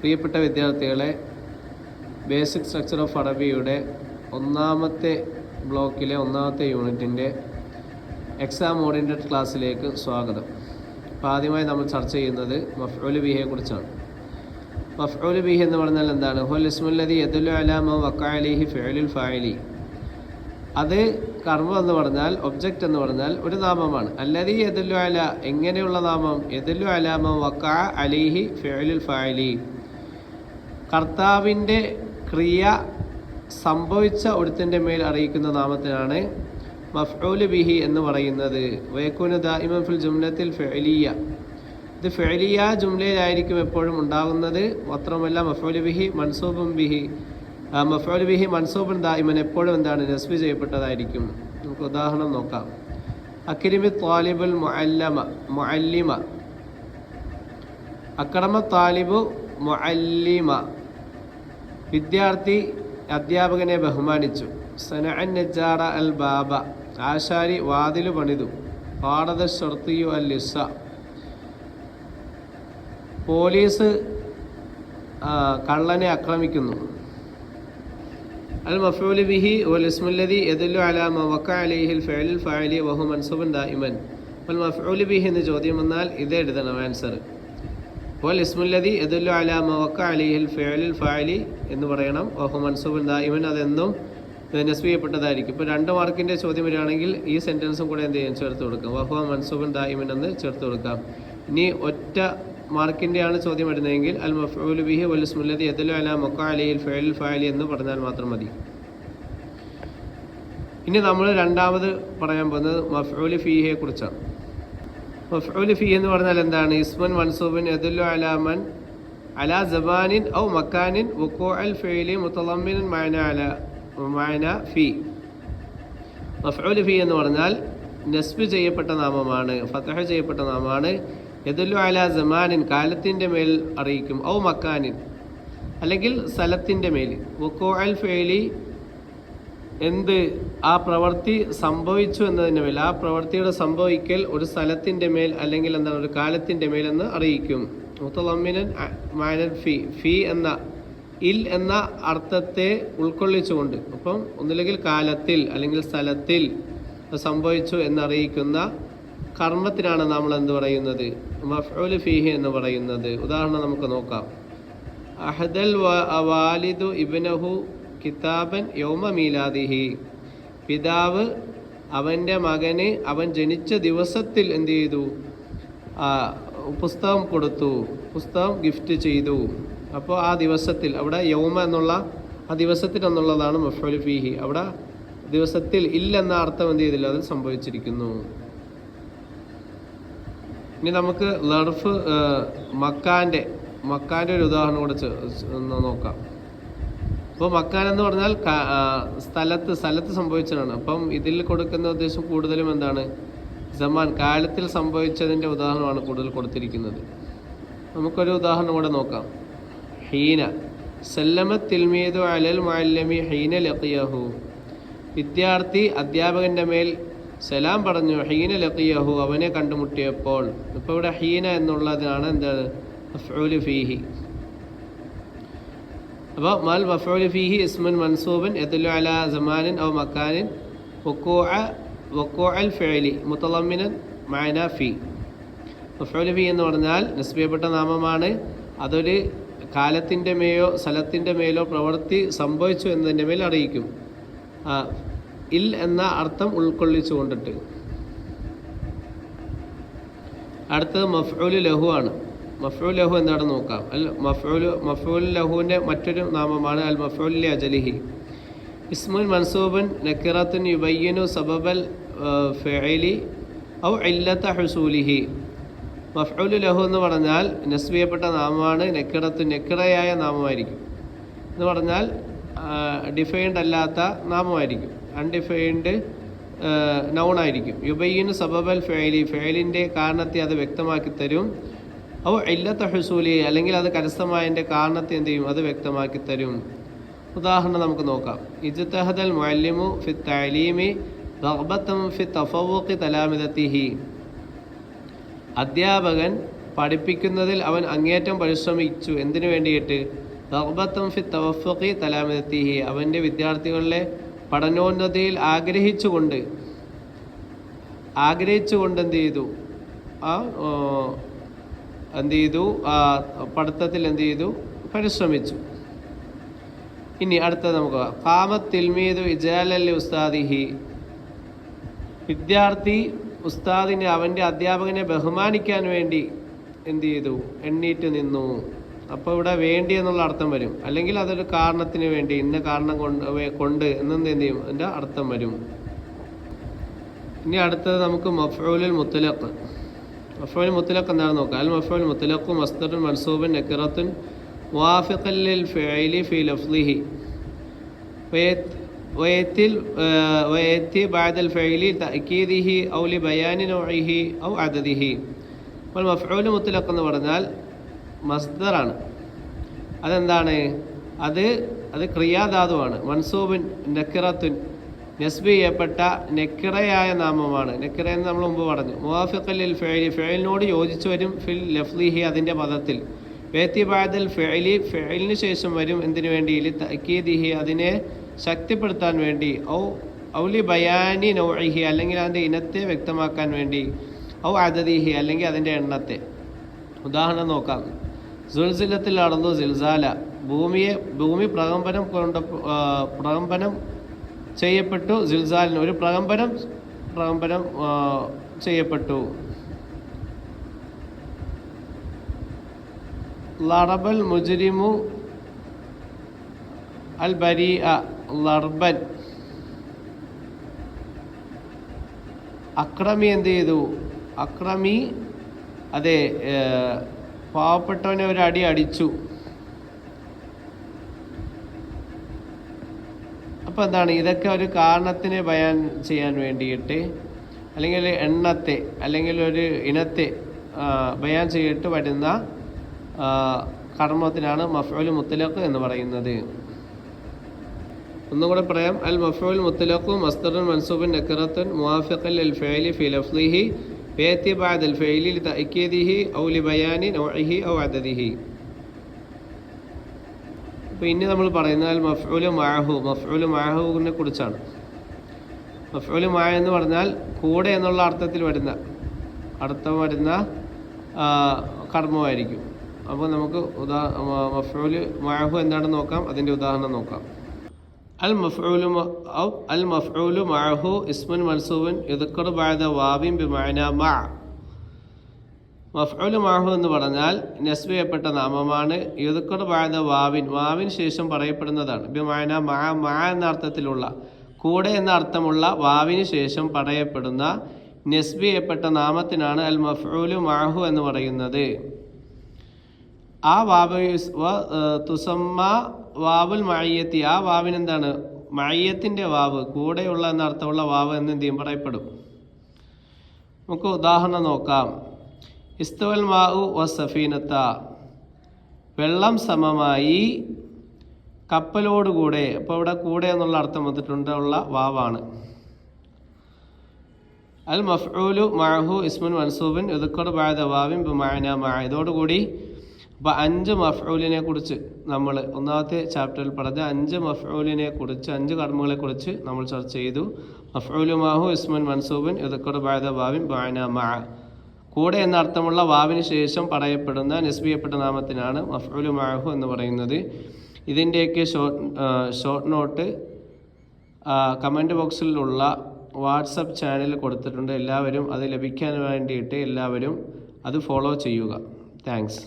പ്രിയപ്പെട്ട വിദ്യാർത്ഥികളെ, basic structure of അറബിയുടെ ഒന്നാമത്തെ ബ്ലോക്കിലെ ഒന്നാമത്തെ യൂണിറ്റിൻ്റെ എക്സാം ഓറിയൻറ്റഡ് ക്ലാസ്സിലേക്ക് സ്വാഗതം. അപ്പോൾ ആദ്യമായി നമ്മൾ ചർച്ച ചെയ്യുന്നത് മഫ്ഊൽ ബിഹിയെ കുറിച്ചാണ്. മഫ്ഊൽ ബിഹി എന്ന് പറഞ്ഞാൽ എന്താണ്? ഹുൽ ഇസ്മുല്ലദി യദുല്ലു അലാ മാ വഖഅ അലൈഹി ഫിഅലുൽ ഫാഇലി. അത് കർമ്മം എന്ന് പറഞ്ഞാൽ, ഒബ്ജക്റ്റ് എന്ന് പറഞ്ഞാൽ ഒരു നാമമാണ്. അല്ലദി യദുല്ലു അലാ, എങ്ങനെയുള്ള നാമം? യദുല്ലു അലാ മാ വഖഅ അലൈഹി ഫിഅലുൽ ഫാഇലി, കർത്താവിൻ്റെ ക്രിയ സംഭവിച്ച ഒരുത്തിൻ്റെ മേൽ അറിയിക്കുന്ന നാമത്തിനാണ് മഫ്ഊൽ ബിഹി എന്ന് പറയുന്നത്. വയകൂന ദായിമൻ ഫിൽ ജുംലത്തിൽ ഫിഅലിയ, ഇത് ഫിഅലിയ ജുംലയിലായിരിക്കും എപ്പോഴും ഉണ്ടാകുന്നത്. മാത്രമല്ല മഫ്ഊൽ ബിഹി മൻസൂബുൻ ബിഹി, മഫ്ഊൽ ബിഹി മൻസൂബുൻ ദായിമൻ എപ്പോഴും എന്താണ്? നസ്ബ് ചെയ്യപ്പെട്ടതായിരിക്കും. നമുക്ക് ഉദാഹരണം നോക്കാം. അക്രിമി ത്വാലിബുൽ മുഅല്ലിമ, അക്രമ താലിബു മുഅല്ലിമ, വിദ്യാർത്ഥി അധ്യാപകനെ ബഹുമാനിച്ചു. സനഅൻ നജ്ജാറ അൽ ബാബ, ആശാരി വാതിലു പണിതു. ഖാറദ ശർത്തിയു അൽ ലിസ, പോലീസ് കള്ളനെ ആക്രമിക്കുന്നു. അൽ മഫ്ഊൽ ബിഹി വൽ ഇസ്മുല്ലദി യദുല്ലു അലാ മാ വഖഅ അലൈഹിൽ ഫിഅലുൽ ഫാഇലി വഹു മൻസൂബുൻ ദായിമൻ. വൽ മഫ്ഊൽ ബിഹി എന്ന് ചോദ്യം വന്നാൽ ഇത് എഴുതണം ആൻസർ. വൽ ഇസ്മുല്ലദി യദുല്ലു അലാ മാ വഖഅ അലൈഹിൽ ഫിഅലുൽ ഫാഇലി എന്ന് പറയണം. വഹു മൻസൂബുൻ ദായിമൻ, അതെന്നും നസ്ബ് ചെയ്യപ്പെട്ടതായിരിക്കും. ഇപ്പോൾ 2 മാർക്കിൻ്റെ ചോദ്യം വരികയാണെങ്കിൽ ഈ സെൻറ്റൻസും കൂടെ എന്ത് ചെയ്യാം? ചേർത്ത് കൊടുക്കാം. വഹു മൻസൂബുൻ ദായിമൻ എന്ന് ചേർത്ത് കൊടുക്കാം. ഇനി ഒറ്റ മാർക്കിൻ്റെയാണ് ചോദ്യം വരുന്നതെങ്കിൽ അൽ മഫ്ഊൽ ബിഹി വൽ ഇസ്മുല്ലദി യദുല്ലു അലാ മാ വഖഅ അലൈഹിൽ ഫിഅലുൽ ഫാഇലി എന്ന് പറഞ്ഞാൽ മാത്രം മതി. ഇനി നമ്മൾ രണ്ടാമത് പറയാൻ പോകുന്നത് മഫ്ഊൽ ഫീഹിയെ കുറിച്ചാണ്. മഫ്ഊൽ ഫീഹി എന്ന് പറഞ്ഞാൽ എന്താണ്? ഇസ്മുൻ മൻസൂബുൻ യദുല്ലു അലാ മൻ അലാ സബാനിൻ ഔ മക്കാനിൻ വുഖൂഅൽ ഫിഅലി മുതളമ്മിനൻ മഅന ഫീ. മഫ്ഊൽ ഫീഹി എന്ന് പറഞ്ഞാൽ നസ്ബ് ചെയ്യപ്പെട്ട നാമമാണ്, ഫതഹ ചെയ്യപ്പെട്ട നാമമാണ്. യദുല്ലു അലാ സമാനിൻ, കാലത്തിൻ്റെ മേൽ അറിയിക്കും. ഔ മക്കാനിൻ, അല്ലെങ്കിൽ സ്ഥലത്തിൻ്റെ മേൽ. വുഖൂഅൽ ഫിഅലി, എന്ത്? ആ പ്രവൃത്തി സംഭവിച്ചു എന്നതിൻ്റെ മേൽ, ആ പ്രവൃത്തിയുടെ സംഭവിക്കൽ ഒരു സ്ഥലത്തിൻ്റെ മേൽ അല്ലെങ്കിൽ എന്താണ്? ഒരു കാലത്തിൻ്റെ മേൽ എന്ന് അറിയിക്കും. മുതളമ്മിനൻ മഅനൻ ഫീ, ഫീ എന്ന ഇൽ എന്ന അർത്ഥത്തെ ഉൾക്കൊള്ളിച്ചുകൊണ്ട്, അപ്പം ഒന്നില്ലെങ്കിൽ കാലത്തിൽ അല്ലെങ്കിൽ സ്ഥലത്തിൽ സംഭവിച്ചു എന്നറിയിക്കുന്ന കർമ്മത്തിനാണ് നമ്മൾ എന്ത് പറയുന്നത്? മഫ്ഊൽ ഫീഹി എന്ന് പറയുന്നത്. ഉദാഹരണം നമുക്ക് നോക്കാം. അഹദൽ വാലിദു ഇബ്നഹു കിതാബൻ യൗമ മീലാദിഹി, പിതാവ് അവൻ്റെ മകന് അവൻ ജനിച്ച ദിവസത്തിൽ എന്ത് ചെയ്തു? പുസ്തകം കൊടുത്തു, പുസ്തകം ഗിഫ്റ്റ് ചെയ്തു. അപ്പോൾ ആ ദിവസത്തിൽ, അവിടെ യൗമ എന്നുള്ള ആ ദിവസത്തിൽ എന്നുള്ളതാണ് മഫ്ഊൽ ഫീഹി. അവിടെ ദിവസത്തിൽ ഇല്ലെന്ന അർത്ഥം എന്ത് ചെയ്തില്ല, അത് സംഭവിച്ചിരിക്കുന്നു. ഇനി നമുക്ക് ലർഫ് മക്കാൻ്റെ ഒരു ഉദാഹരണം കൂടെ നോക്കാം. അപ്പോൾ മക്കാൻ എന്ന് പറഞ്ഞാൽ സ്ഥലത്ത് സംഭവിച്ചതാണ്. അപ്പം ഇതിൽ കൊടുക്കുന്ന ഉദ്ദേശം കൂടുതലും എന്താണ്? സമാൻ, കാലത്തിൽ സംഭവിച്ചതിൻ്റെ ഉദാഹരണമാണ് കൂടുതൽ കൊടുത്തിരിക്കുന്നത്. നമുക്കൊരു ഉദാഹരണം കൂടെ നോക്കാം. ഹീന സല്ലമത് തിൽമീദു അലൽ മുഅല്ലമി ഹീന ലഖിയഹു, വിദ്യാർത്ഥി അധ്യാപകൻ്റെ മേൽ സലാം പറഞ്ഞു. ഹീന ലഖിയഹു, അവനെ കണ്ടുമുട്ടിയപ്പോൾ. ഇപ്പോൾ ഇവിടെ ഹീന എന്നുള്ളതാണ് എന്താണ്? മഫ്ഊൽ ഫീഹി. അപ്പോൾ മൽ മഫ്ഊൽ ഫീഹി ഇസ്മുൻ മൻസൂബൻ യദുല്ലു അലാ സമാനിൻ ഔ മക്കാനിൻ വഖൂഅൽ ഫിഅലി മുതളമ്മിനൻ മഅന ഫീ. മഫ്ഊൽ ഫീഹി എന്ന് പറഞ്ഞാൽ നസ്ബ് ചെയ്യപ്പെട്ട നാമമാണ്. അതൊരു കാലത്തിൻ്റെ മേലോ സ്ഥലത്തിൻ്റെ മേലോ പ്രവൃത്തി സംഭവിച്ചു എന്നതിൻ്റെ മേൽ അറിയിക്കും. ഇൽ എന്ന അർത്ഥം ഉൾക്കൊള്ളിച്ചു കൊണ്ടിട്ട്. അടുത്തത് മഫ്ഊൽ ലഹു ആണ്. മഫ്ഊൽ ലഹു എന്താണെന്ന് നോക്കാം. മഫ്ഊൽ ലഹുവിൻ്റെ മറ്റൊരു നാമമാണ് അൽ മഫ്ഊൽ ലി അജലിഹി. ഇസ്മുൻ മൻസൂബുൻ നക്കിറത്തുൻ യുബയ്യിനു സബബൽ ഫിഅലി ഔ ഇല്ലത ഹുസൂലിഹി. മഫ്ഊൽ ലഹു എന്ന് പറഞ്ഞാൽ നസ്ബ് ചെയ്യപ്പെട്ട നാമമാണ്. നെക്കിറയായ നാമമായിരിക്കും. എന്ന് പറഞ്ഞാൽ ഡിഫൈൻഡ് അല്ലാത്ത നാമമായിരിക്കും, അൺഡിഫൈൻഡ് നൗണായിരിക്കും. യുബയ്യിനു സബബൽ ഫിഅലി, ഫിഅലിൻ്റെ കാരണത്തെ അത് വ്യക്തമാക്കി തരും. ഔ ഇല്ലത ഹുസൂലി, അല്ലെങ്കിൽ അത് കരസ്ഥമായതിൻ്റെ കാരണത്തെ എന്ത് ചെയ്യും? അത് വ്യക്തമാക്കി തരും. ഉദാഹരണം നമുക്ക് നോക്കാം. ഇജ്തഹദൽ മുഅല്ലിമു ഫി തഅലീമി റഗ്ബതൻ ഫി തഫവ്വുഖി തലാമിദതിഹി, അധ്യാപകൻ പഠിപ്പിക്കുന്നതിൽ അവൻ അങ്ങേറ്റം പരിശ്രമിച്ചു. എന്തിനു വേണ്ടിയിട്ട്? റഗ്ബത്തൻ ഫി തവഫുഖി തലാമിദത്തിഹി, അവൻ്റെ വിദ്യാർത്ഥികളിലെ പഠനോന്നതിയിൽ ആഗ്രഹിച്ചുകൊണ്ട് എന്ത് ചെയ്തു? ആ പഠിത്തത്തിൽ എന്ത് ചെയ്തു? പരിശ്രമിച്ചു. ഇനി അടുത്തത് നമുക്ക് ഖാമത്ത് തിൽമീദു ഇജാലല്ലി ഉസ്താദിഹി, വിദ്യാർത്ഥി ഉസ്താദിനെ, അവൻ്റെ അധ്യാപകനെ ബഹുമാനിക്കാൻ വേണ്ടി എന്ത് ചെയ്തു? എണ്ണീറ്റ് നിന്നു. അപ്പോൾ ഇവിടെ വേണ്ടി എന്നുള്ള അർത്ഥം വരും, അല്ലെങ്കിൽ അതൊരു കാരണത്തിന് വേണ്ടി, ഇന്ന കാരണം കൊണ്ട് എന്നെന്ത് ചെയ്യും? അതിൻ്റെ അർത്ഥം വരും. ഇനി അടുത്തത് നമുക്ക് മഫ്ഊലുൽ മുത്ലഖ്. മഫ്ഊൽ മുത്ലഖ് എന്താണെന്ന് നോക്കാം. അൽ മഫ്ഊൽ മുത്ലഖ് മസ്ദറുൻ മൻസൂബുൻ നക്കിറത്തുൻ മുവാഫിഖൻ ലിൽ ഫിഇലി ഫി ലഫ്ളിഹി വയത്തി ബഅദൽ ഫിഇലി തഅക്കീദിഹി ഔ ലി ബയാനി നൗഇഹി ഔ അദദിഹി. അപ്പോൾ മഫ്ഊൽ മുത്ലഖ് എന്ന് പറഞ്ഞാൽ മസ്ദറാണ്. അതെന്താണ്? അത് ക്രിയാധാതുവാണ്. മൻസൂബുൻ നക്കിറത്തുൻ, നസ്ബ് ചെയ്യപ്പെട്ട നെക്കിറയായ നാമമാണ്. നെക്കിറ എന്ന് നമ്മൾ മുമ്പ് പറഞ്ഞു. മുവാഫിഖൻ ലിൽ ഫിഇലി, ഫിഇലിനോട് യോജിച്ചു വരും. ഫിൽ ലഫ്ളിഹി, അതിൻ്റെ പദത്തിൽ. വേത്തി ബഅദൽ ഫിഇലി, ഫിഇലിന് ശേഷം വരും. എന്തിനു വേണ്ടി? ലി തഅക്കീദിഹി, അതിനെ ശക്തിപ്പെടുത്താൻ വേണ്ടി. ഔ ലി ബയാനി നൗഇഹി, അല്ലെങ്കിൽ അതിൻ്റെ ഇനത്തെ വ്യക്തമാക്കാൻ വേണ്ടി. ഔ അദദിഹി, അല്ലെങ്കിൽ അതിൻ്റെ എണ്ണത്തെ. ഉദാഹരണം നോക്കാം. സുൽസിലത്തിൽ നടന്നു സിൽസാല, ഭൂമി പ്രകമ്പനം ചെയ്യപ്പെട്ടു. സിൽസാലിന് ഒരു പ്രകമ്പനം ചെയ്യപ്പെട്ടു. ലറബൽ മുജ്രിമു അൽ ബരീഅ ലർബൻ, അക്രമി എന്ത് ചെയ്തു? അക്രമി അതെ പാവപ്പെട്ടവനെ ഒരു അടി അടിച്ചു. അപ്പോൾ എന്താണ്? ഇതൊക്കെ ഒരു കാരണത്തിനെ ബയാൻ ചെയ്യാൻ വേണ്ടിയിട്ട്, അല്ലെങ്കിൽ എണ്ണത്തെ, അല്ലെങ്കിൽ ഒരു ഇനത്തെ ബയാൻ ചെയ്തിട്ട് വരുന്ന കർമ്മത്തിനാണ് മഫ്ഊൽ മുത്ലഖ് എന്ന് പറയുന്നത്. ഒന്നുകൂടെ പറയാം. അൽ മഫ്ഊൽ മുത്ലഖു മസ്ദറുൻ മൻസൂബുൻ നക്കിറത്തുൻ മുവാഫിഖൻ ലിൽ ഫിഇലി ഫി ലഫ്ളിഹി യഅതി ബഅദൽ ഫിഇലി ലിതഅക്കീദിഹി ഔ ലിബയാനി നൗഇഹി ഔ അദദിഹി. അപ്പോൾ ഇനി നമ്മൾ പറയുന്നത് അൽ മഫ്ഊലു മഅഹു, മഫ്ഊലു മഅഹുവിനെ കുറിച്ചാണ്. മഫ്ഊലു മഅ എന്ന് പറഞ്ഞാൽ കൂടെ എന്നുള്ള അർത്ഥം വരുന്ന കർമ്മമായിരിക്കും. അപ്പോൾ നമുക്ക് മഫ്ഊലു മഅഹു എന്താണെന്ന് നോക്കാം. അതിൻ്റെ ഉദാഹരണം നോക്കാം. അൽ മഫ്ഊലു മഅഹു ഇസ്മുൻ മൻസൂബുൻ യുദ്കറു ബഅദ വാവിൻ ബിമഅന മഅ. മഫ്ഊലു മഅഹു എന്ന് പറഞ്ഞാൽ നസ്ബ് ചെയ്യപ്പെട്ട നാമമാണ്. യുദ്കറു ബഅദ വാവിൻ ശേഷം പറയപ്പെടുന്നതാണ്. ബിമഅന മഅ എന്ന അർത്ഥത്തിലുള്ള, കൂടെ എന്ന അർത്ഥമുള്ള വാവിന് ശേഷം പറയപ്പെടുന്ന നസ്ബ് ചെയ്യപ്പെട്ട നാമത്തിനാണ് അൽ മഫ്ഊലു മഅഹു എന്ന് പറയുന്നത്. ആ വാവ് തുസമ്മ വാവുൽ മഅയ്യത്തി, ആ വാവിന് എന്താണ്? മഅയ്യത്തിൻ്റെ വാവ്, കൂടെയുള്ള എന്നർത്ഥമുള്ള വാവ് എന്ന് എന്ത് ചെയ്യും? പറയപ്പെടും. നമുക്ക് ഉദാഹരണം നോക്കാം. ഇസ്തവൽ മാഉ വസഫീനത്ത, വെള്ളം സമമായി കപ്പലോടുകൂടെ. അപ്പോൾ ഇവിടെ കൂടെ എന്നുള്ള അർത്ഥം വന്നിട്ടുണ്ട്, ഉള്ള വാവാണ്. അൽ മഫ്ഊലു മഅഹു ഇസ്മുൻ മൻസൂബുൻ യുദ്കറു ബഅദ വാവിൻ ബിമഅന മഅ. ഇതോടുകൂടി അപ്പോൾ 5 മഫ്ഊലിനെ കുറിച്ച് നമ്മൾ ഒന്നാമത്തെ ചാപ്റ്ററിൽ പറഞ്ഞ 5 മഫ്ഊലിനെ കുറിച്ച്, 5 കർമ്മങ്ങളെക്കുറിച്ച് നമ്മൾ ചർച്ച ചെയ്തു. മഫ്ഊലു മഅഹു ഇസ്മുൻ മൻസൂബുൻ യുദ്കറു ബഅദ വാവിൻ ബിമഅന മഅ, കൂടെ എന്ന അർത്ഥമുള്ള വാവിന് ശേഷം പറയപ്പെടുന്ന നസ്ബ് ചെയ്യപ്പെട്ട നാമത്തിനാണ് മഫ്ഊലു മഅഹു എന്ന് പറയുന്നത്. ഇതിൻ്റെയൊക്കെ ഷോർട്ട് നോട്ട് കമൻറ്റ് ബോക്സിലുള്ള വാട്സപ്പ് ചാനൽ കൊടുത്തിട്ടുണ്ട്. എല്ലാവരും അത് ലഭിക്കാൻ വേണ്ടിയിട്ട് എല്ലാവരും അത് ഫോളോ ചെയ്യുക. താങ്ക്സ്.